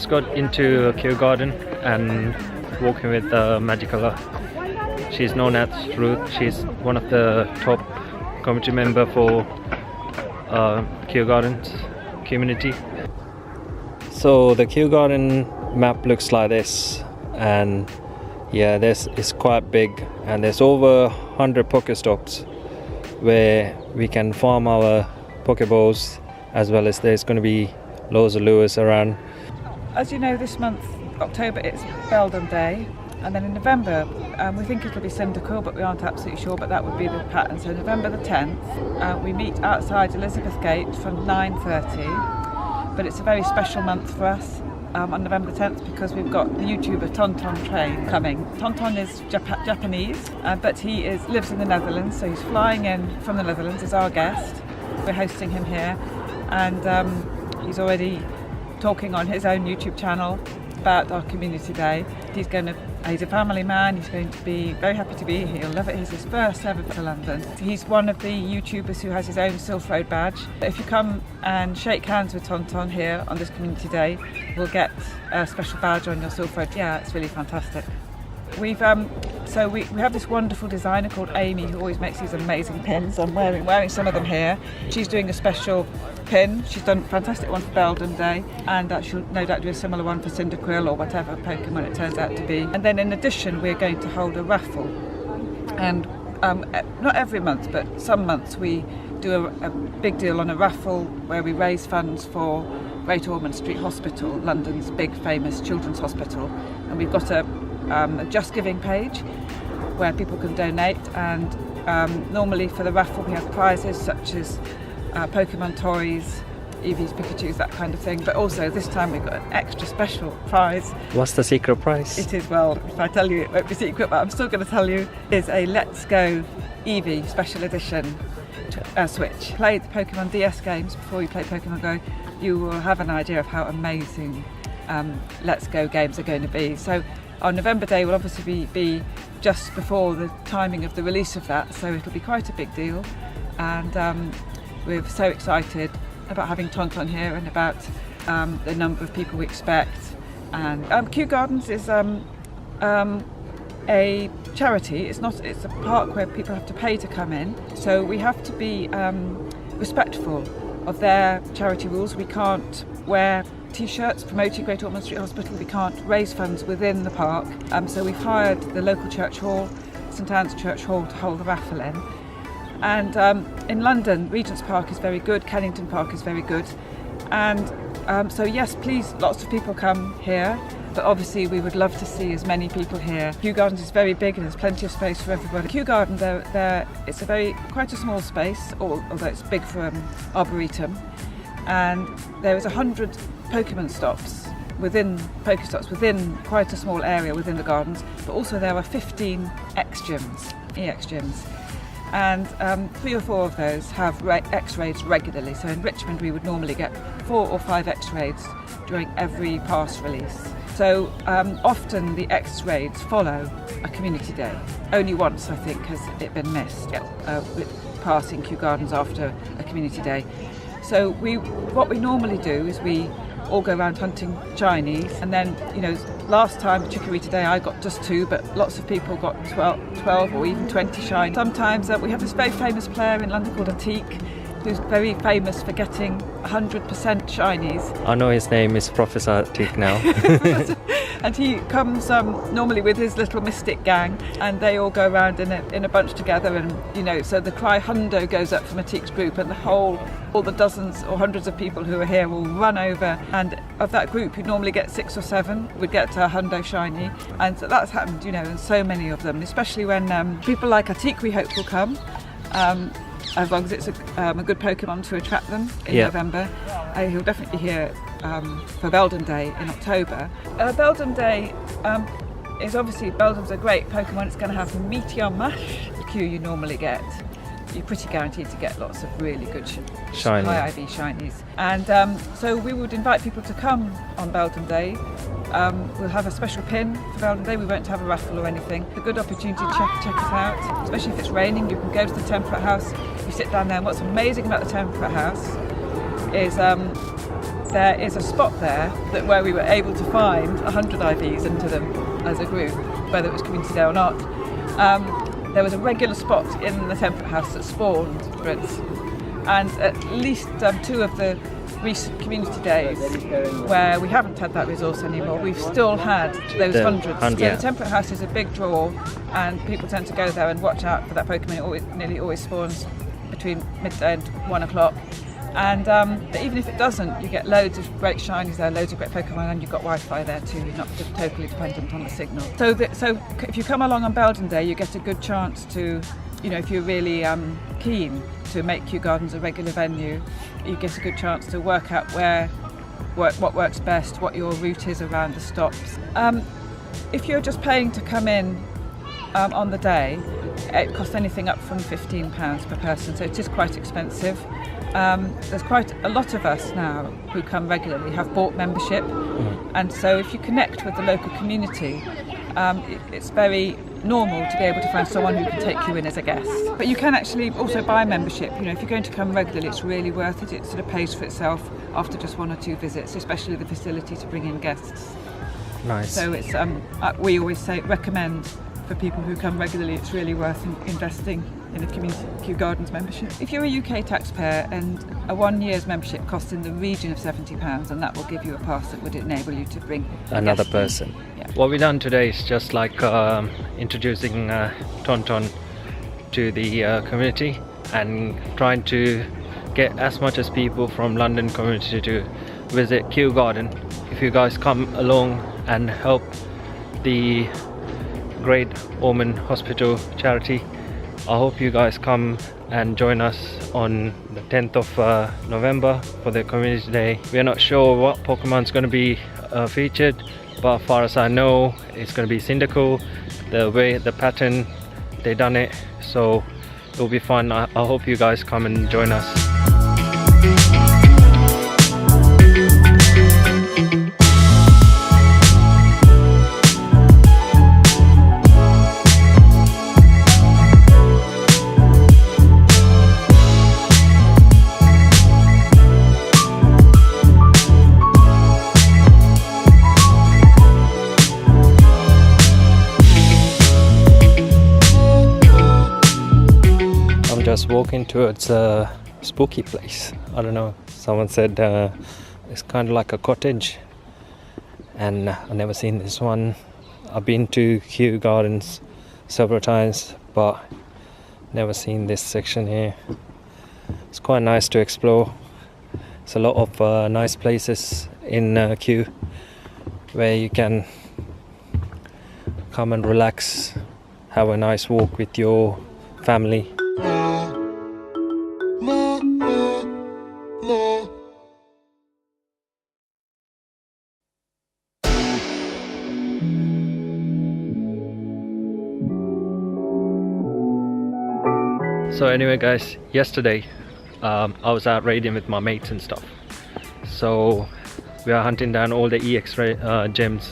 just got into Kew Garden and walking with Magicola. She's known as Ruth. She's one of the top committee member for Kew Gardens Kewmunity. So the Kew Garden map looks like this, and yeah, it's quite big, and there's over 100 Pokestops where we can farm our Pokeballs, as well as there's going to be loads of lures around. As you know, this month, October, it's Beldam Day, and then in November we think it'll be Cyndaquil, but we aren't absolutely sure, but that would be the pattern. So November the 10th, we meet outside Elizabeth Gate from 9:30, but it's a very special month for us on November the 10th because we've got the YouTuber TonTon train coming. TonTon is Japanese, but he lives in the Netherlands, so he's flying in from the Netherlands as our guest. We're hosting him here, and he's already talking on his own YouTube channel about our community day. He's a family man, he's going to be very happy to be here, he'll love it. He's his first ever to London. He's one of the YouTubers who has his own Sylph Road badge. If you come and shake hands with TonTon here on this community day, we'll get a special badge on your Sylph Road. Yeah, it's really fantastic. We have this wonderful designer called Amy who always makes these amazing pins. I'm wearing some of them here. She's doing a special pin. She's done a fantastic one for Beldam Day, and she'll no doubt do a similar one for Cyndaquil or whatever Pokemon it turns out to be. And then in addition, we're going to hold a raffle, and not every month, but some months we do a big deal on a raffle where we raise funds for Great Ormond Street Hospital, London's big famous children's hospital, and we've got a Just Giving page where people can donate, and normally for the raffle we have prizes such as Pokemon toys, Eevees, Pikachus, that kind of thing, but also this time we've got an extra special prize. What's the secret prize? It is, well, if I tell you it won't be secret, but I'm still going to tell you, is a Let's Go Eevee special edition Switch. Play the Pokemon DS games before you play Pokemon Go, you will have an idea of how amazing Let's Go games are going to be. So our November Day will obviously be just before the timing of the release of that, so it'll be quite a big deal, and we're so excited about having TonTon here and about the number of people we expect. And Kew Gardens is a charity. It's a park where people have to pay to come in, so we have to be respectful of their charity rules. We can't wear T-shirts promoting Great Ormond Street Hospital. We can't raise funds within the park, so we've hired the local church hall, St Anne's Church Hall, to hold the raffle in. And in London, Regent's Park is very good, Kennington Park is very good, and so yes, please, lots of people come here, but obviously we would love to see as many people here. Kew Gardens is very big and there's plenty of space for everybody. Kew Garden, it's quite a small space, although it's big for Arboretum, and there is 100 Pokemon stops within quite a small area within the gardens, but also there are 15 EX gyms, and 3 or 4 of those have X-rays regularly. So in Richmond we would normally get 4 or 5 X-rays during every pass release. So often the X-rays follow a community day. Only once, I think, has it been missed with passing Kew Gardens after a community day. So what we normally do is we all go around hunting shinies, and then, last time Chikorita Day I got just 2, but lots of people got 12 or even 20 shinies. Sometimes we have this very famous player in London called Atik, who's very famous for getting 100% shinies. I know his name is Professor Atik now. And he comes normally with his little mystic gang, and they all go around in a bunch together, and so the cry hundo goes up from Atik's group, and all the dozens or hundreds of people who are here will run over, and of that group who normally get 6 or 7 would get a hundo shiny, and so that's happened, and so many of them, especially when people like Atik, we hope, will come. As long as it's a good Pokemon to attract them in November. He'll definitely be here for Beldam Day in October. Beldam Day is obviously, Beldam's a great Pokemon. It's going to have Meteor Mash. The Q you normally get, you're pretty guaranteed to get lots of really good high IV shinies. And so we would invite people to come on Beldam Day. We'll have a special pin for Beldam Day. We won't have a raffle or anything. It's a good opportunity to check us out, especially if it's raining. You can go to the Temperate House. You sit down there, and what's amazing about the Temperate House is there is a spot there where we were able to find 100 IVs into them as a group, whether it was community day or not. There was a regular spot in the temperate house that spawned Brits, and at least 2 of the recent community days where we haven't had that resource anymore, we've still had those hundreds. So the temperate house is a big draw, and people tend to go there and watch out for that Pokemon. It nearly always spawns between midday and 1 o'clock. And but even if it doesn't, you get loads of great shinies there, loads of great Pokemon, and you've got Wi-Fi there too. You're not totally dependent on the signal. So if you come along on Belden Day, you get a good chance to, if you're really keen to make Kew Gardens a regular venue, you get a good chance to work out what works best, what your route is around the stops. If you're just paying to come in on the day, it costs anything up from £15 per person, so it is quite expensive. There's quite a lot of us now who come regularly have bought membership, and so if you connect with the local community, it's very normal to be able to find someone who can take you in as a guest. But you can actually also buy membership. If you're going to come regularly, it's really worth it. It sort of pays for itself after just 1 or 2 visits, especially the facility to bring in guests. Nice. So it's we always recommend for people who come regularly, it's really worth investing in a community Kew Gardens membership. If you're a UK taxpayer, and a 1 year's membership costs in the region of £70, and that will give you a pass that would enable you to bring another person. Yeah. What we've done today is just like introducing TonTon to the community and trying to get as much as people from London community to visit Kew Garden. If you guys come along and help the Great Ormond Hospital charity, I hope you guys come and join us on the 10th of November for the community day. We're not sure what Pokemon's going to be featured, but as far as I know, it's going to be Cyndaquil, the pattern they done it, so it'll be fun. I hope you guys come and join us. Just walking towards a spooky place. I don't know, someone said it's kind of like a cottage, and I've never seen this one. I've been to Kew Gardens several times, but never seen this section here. It's quite nice to explore. There's a lot of nice places in Kew where you can come and relax, have a nice walk with your family. So anyway guys, yesterday I was out raiding with my mates and stuff. So we are hunting down all the EX gems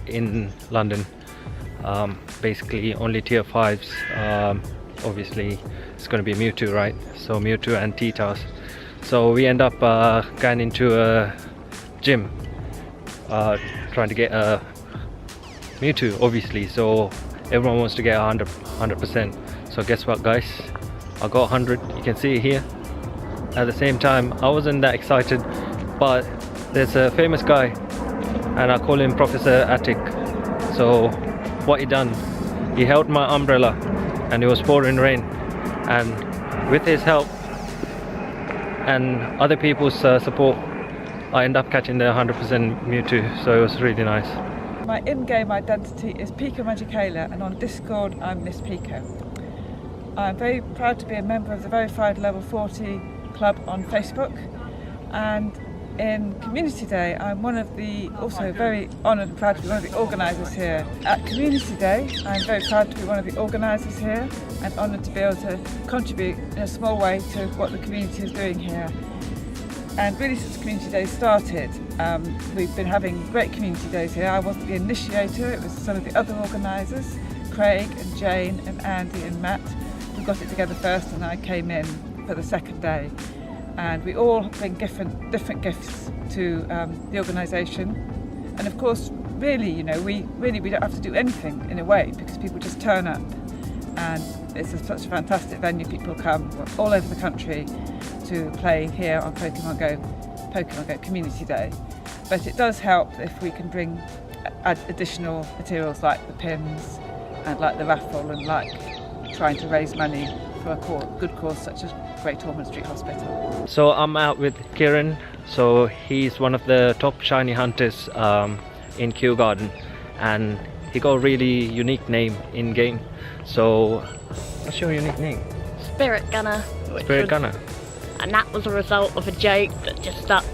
in London. Basically only tier 5s. Obviously it's going to be Mewtwo, right? So Mewtwo and T-Tars. So we end up going into a gym trying to get a Mewtwo, obviously. So everyone wants to get 100%. So guess what guys? I got 100, you can see it here. At the same time, I wasn't that excited, but there's a famous guy, and I call him Professor Attic. So what he done, he held my umbrella, and it was pouring rain, and with his help and other people's support, I end up catching the 100% Mewtwo, so it was really nice. My in-game identity is Pika Magicala, and on Discord I'm Miss Pika. I'm very proud to be a member of the verified level 40 club on Facebook, and in Community Day I'm also very honoured and proud to be one of the organisers here. At Community Day I'm very proud to be one of the organisers here and honoured to be able to contribute in a small way to what the community is doing here. And really since Community Day started, we've been having great community days here. I wasn't the initiator, it was some of the other organisers, Craig and Jane and Andy and Matt, who got it together first, and I came in for the second day. and we all bring different gifts to the organisation. And of course, really, you know, we don't have to do anything in a way, because people just turn up, and it's such a fantastic venue. People come all over the country to play here on Pokémon Go Community Day. But it does help if we can bring additional materials like the pins and like the raffle, and like trying to raise money for a good cause such as Great Ormond Street Hospital. So I'm out with Kieran. So he's one of the top shiny hunters in Kew Garden, and he got a really unique name in game. So what's your unique name? Spirit Gunner. Spirit Gunner. And that was a result of a joke that just stuck.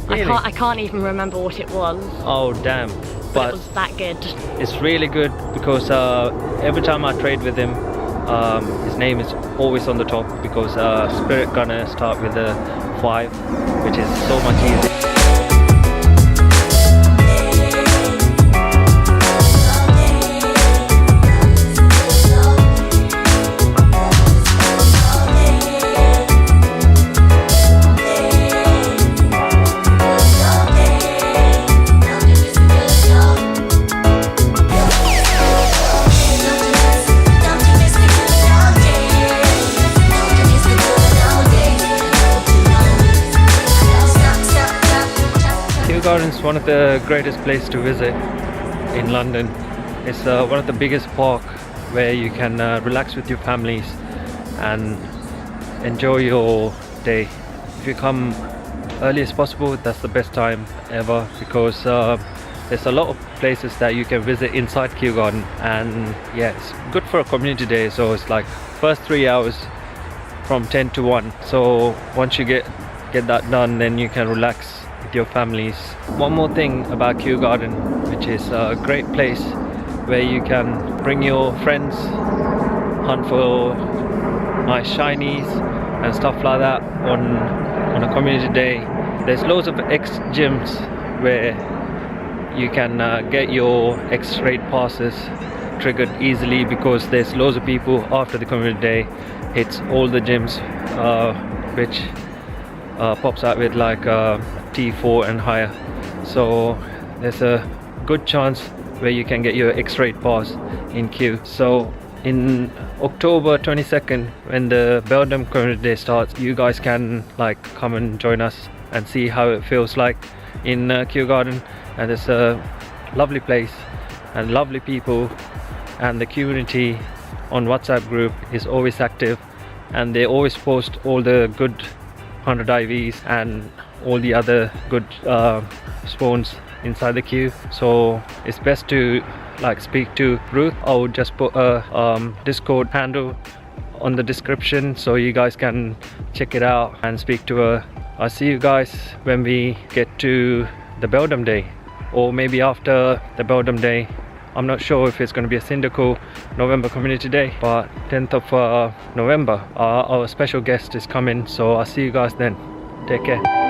Really? I can't even remember what it was. Oh damn. But it was that good. It's really good because every time I trade with him, his name is always on the top, because Spirit Gunner start with a 5, which is so much easier. Garden's one of the greatest places to visit in London. It's one of the biggest park where you can relax with your families and enjoy your day. If you come early as possible, that's the best time ever, because there's a lot of places that you can visit inside Kew Garden, and yeah, it's good for a community day. So it's like first 3 hours from 10 to 1. So once you get that done, then you can relax with your families. One more thing about Kew Garden, which is a great place where you can bring your friends, hunt for nice shinies and stuff like that on a community day. There's loads of X gyms where you can get your X raid passes triggered easily, because there's loads of people after the community day hits all the gyms, which pops out with like T4 and higher. So there's a good chance where you can get your X-raid pass in Kew. So in October 22nd, when the Belgium Community Day starts, you guys can like come and join us and see how it feels like in Kew Garden. And it's a lovely place and lovely people, and the community on WhatsApp group is always active, and they always post all the good 100 IVs and all the other good spawns inside the queue. So it's best to like speak to Ruth. I would just put a Discord handle on the description so you guys can check it out and speak to her. I'll see you guys when we get to the Belgium Day, or maybe after the Belgium Day. I'm not sure if it's going to be a Syndical November Community Day, but 10th of November our special guest is coming, so I'll see you guys then. Take care.